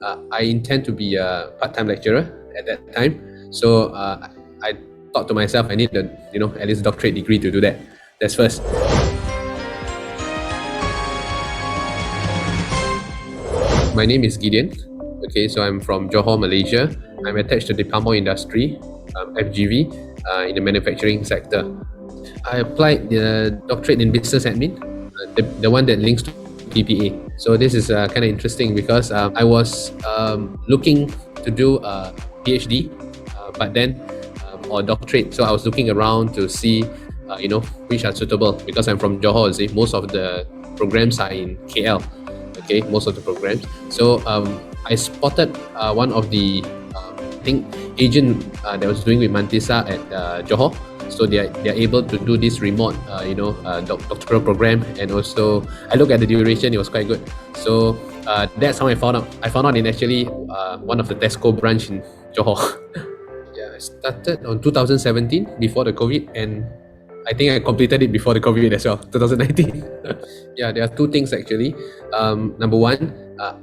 I intend to be a part-time lecturer at that time. So I thought to myself, I need at least doctorate degree to do that. That's first. My name is Gideon. Okay, so I'm from Johor, Malaysia. I'm attached to the palm oil industry, FGV, in the manufacturing sector. I applied the doctorate in business admin, the one that links to DBA. So this is kind of interesting because I was looking to do a PhD, but then or doctorate. So I was looking around to see, which are suitable because I'm from Johor. See, most of the programs are in KL. Okay, most of the programs. So I spotted one of the agent that was doing with Mantisa at Johor. So they are able to do this remote, doctoral program, and also I look at the duration; it was quite good. So that's how I found out. I found out in actually one of the Tesco branch in Johor. Yeah, I started on 2017 before the COVID, and I think I completed it before the COVID as well, 2019. Yeah, there are two things actually. Number one,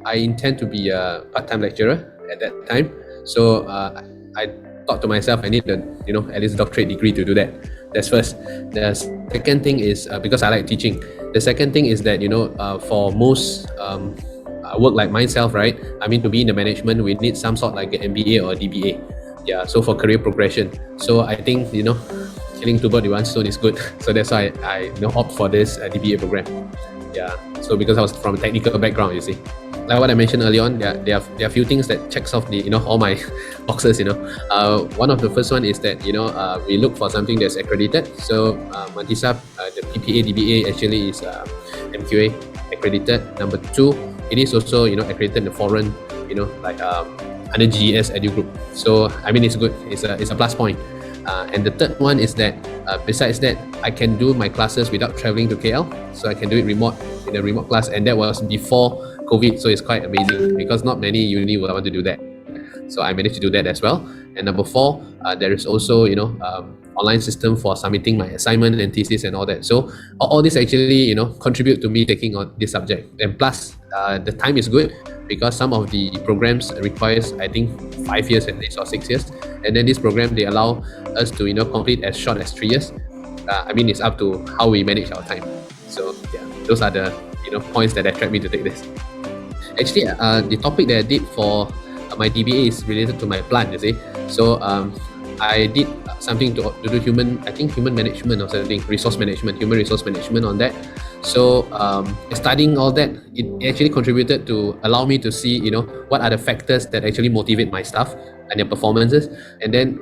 I intend to be a part-time lecturer at that time. So I thought to myself, I need at least doctorate degree to do that. That's first. The second thing is because I like teaching. The second thing is that for most work like myself, right? I mean, to be in the management, we need some sort like an MBA or a DBA. Yeah. So for career progression. So I think killing two birds with one stone is good. So that's why I opt for this DBA program. Yeah. So because I was from a technical background, you see. Like what I mentioned earlier on, there are a few things that checks off the all my boxes. One of the first one is that we look for something that's accredited. So Mantisa, the PPA DBA actually is MQA accredited. Number two, it is also accredited in the foreign like under GES Edu Group. So I mean it's good. It's a plus point. And the third one is that besides that, I can do my classes without traveling to KL. So I can do it in a remote class, and that was before COVID. So it's quite amazing because not many uni will want to do that. So I managed to do that as well. And number four, there is also online system for submitting my assignment and thesis and all that. So all this actually contribute to me taking on this subject. And plus the time is good because some of the programs requires I think 5 years at least or 6 years, and then this program they allow us to complete as short as 3 years. I mean it's up to how we manage our time. So yeah, those are the points that attract me to take this. Actually, the topic that I did for my DBA is related to my plant, you see. So I did something to do human management or something, human resource management on that. So studying all that, it actually contributed to allow me to see, what are the factors that actually motivate my staff and their performances. And then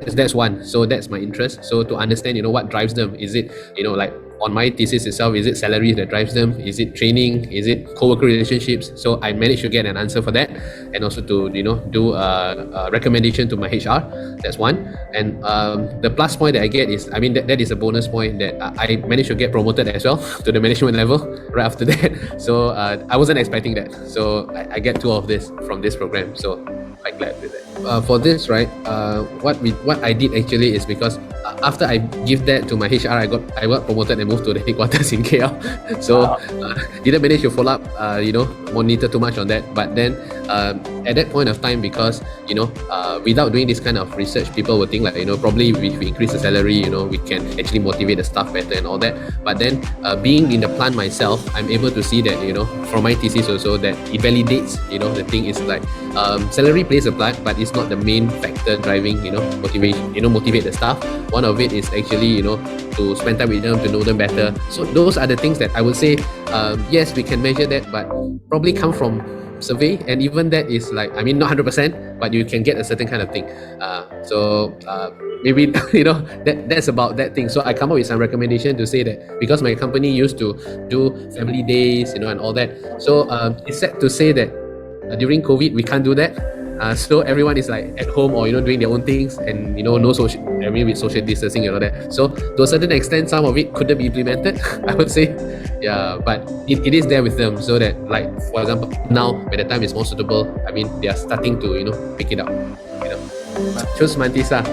that's one. So that's my interest. So to understand, what drives them. Is it, like on my thesis itself, is it salary that drives them? Is it training? Is it co-worker relationships? So I managed to get an answer for that, and also to do a recommendation to my HR. That's one. And the plus point that I get is, I mean that is a bonus point that I managed to get promoted as well to the management level right after that. So I wasn't expecting that. So I get two of this from this program. So quite glad with that. For this, right, what I did actually is because after I give that to my HR, I got promoted and moved to the headquarters in KL. So didn't manage to follow up, monitor too much on that. But then at that point of time, because without doing this kind of research, people would think like probably if we increase the salary, we can actually motivate the staff better and all that. But then being in the plant myself, I'm able to see that from my thesis also that it validates the thing is like salary plays a part, but it's not the main factor driving motivation, motivate the staff. One of it is actually to spend time with them, to know them better. So those are the things that I would say yes, we can measure that, but probably come from survey, and even that is like, I mean, not 100%, but you can get a certain kind of thing. So maybe that's about that thing. So I come up with some recommendation to say that because my company used to do family days, and all that. So it's sad to say that during COVID we can't do that. So everyone is like at home or doing their own things, and no social, I mean with social distancing and all that. So to a certain extent, some of it couldn't be implemented. I would say, yeah, but it is there with them, so that like for example now when the time is more suitable, I mean they are starting to pick it up. Choose Mantisa.